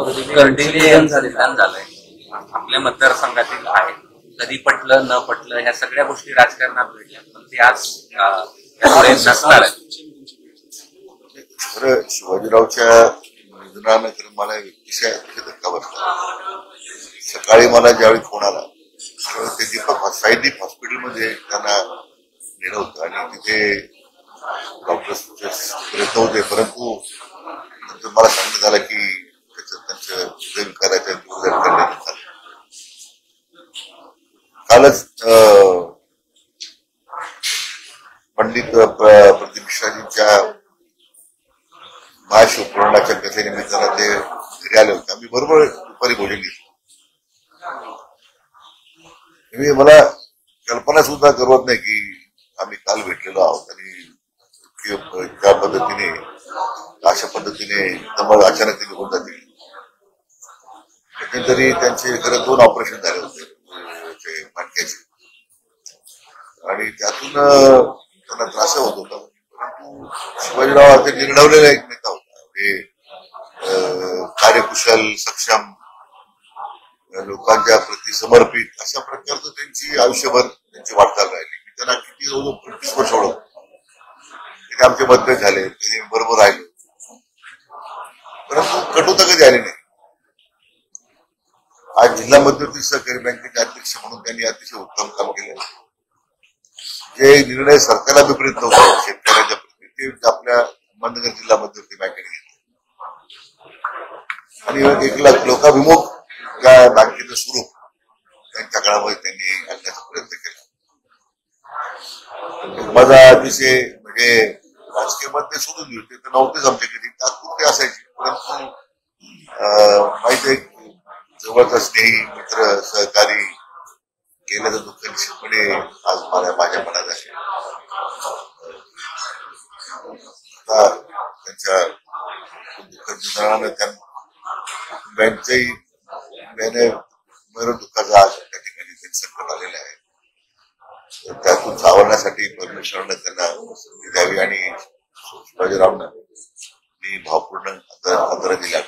कर्डिले झालंय आपल्या मतदारसंघातील आहे. कधी पटलं न पटलं ह्या सगळ्या गोष्टी राजकारणात भेटल्या, पण ते आज नसणार आहे. खरं शिवाजीरावच्या निधनानं खरं मला अतिशय धक्का बसला. सकाळी मला ज्यावेळी फोन आला त्यावेळी ते दीपक साईदीप हॉस्पिटलमध्ये त्यांना नेलं होतं आणि तिथे डॉक्टर्सचे प्रयत्न होते, परंतु नंतर मला सांगण्यात आलं की त्यांचं हृदयविकाराच्या दूर करण्यात आलं. कालच पंडित प्रदीप मिश्राजींच्या महाशिवपुराणाच्या कथेनिमित्तानं ते घरी आले होते. आम्ही बरोबर दुपारी भोजन घेतलं. मला कल्पना सुद्धा करवत नाही की आम्ही काल भेटलेलो आहोत आणि त्या पद्धतीने अशा पद्धतीने एकदम अचानक ते निघून जातील. तरी त्यांचे खरं 2 ऑपरेशन झाले होते मणक्याचे आणि त्यातून त्यांना त्रास होत होता. परंतु शिवाजीराव ते निर्णवलेला एक नेता होता. कार्यकुशल, सक्षम, लोकांच्या प्रति समर्पित अशा प्रकारचं त्यांची आयुष्यभर त्यांची वाटचाल राहिली. मी त्यांना किती 25 वर्ष ओळखतो. तिथे आमचे मतभेद झाले, तिथे बरोबर राहिलो, परंतु कटुता कधी आली नाही. आज जिल्हा मध्यवर्ती सहकारी बँकेचे अध्यक्ष म्हणून त्यांनी अतिशय उत्तम काम केलं. जे निर्णय सरकारला विपरीत नव्हते शेतकऱ्यांच्या प्रती, ते आपल्या अहमदनगर जिल्हा मध्यवर्ती बँकेने घेतले आणि एक लोकाभिमुख ज्या बँकेचं स्वरूप त्यांच्या काळामध्ये त्यांनी आणण्याचा प्रयत्न केला. माझा अतिशय म्हणजे राजकीय मध्ये सोडून घेऊ ते तर नव्हतेच आमच्या कधी, तात्पुरते असायचे, परंतु माहिती आहे जवळचा स्नेही मित्र सहकारी गेल्याचं दुःख निश्चितपणे आज माझ्या मनात आहे. आता त्यांच्या दुःखाच्या निधनानं त्यांच्याही दुःखाचा आज त्या ठिकाणी संकट आलेलं आहे. त्यातून सावरण्यासाठी परमेश्वरानं त्यांना संधी द्यावी आणि शिवाजीरावनं मी भावपूर्ण आदर दिला.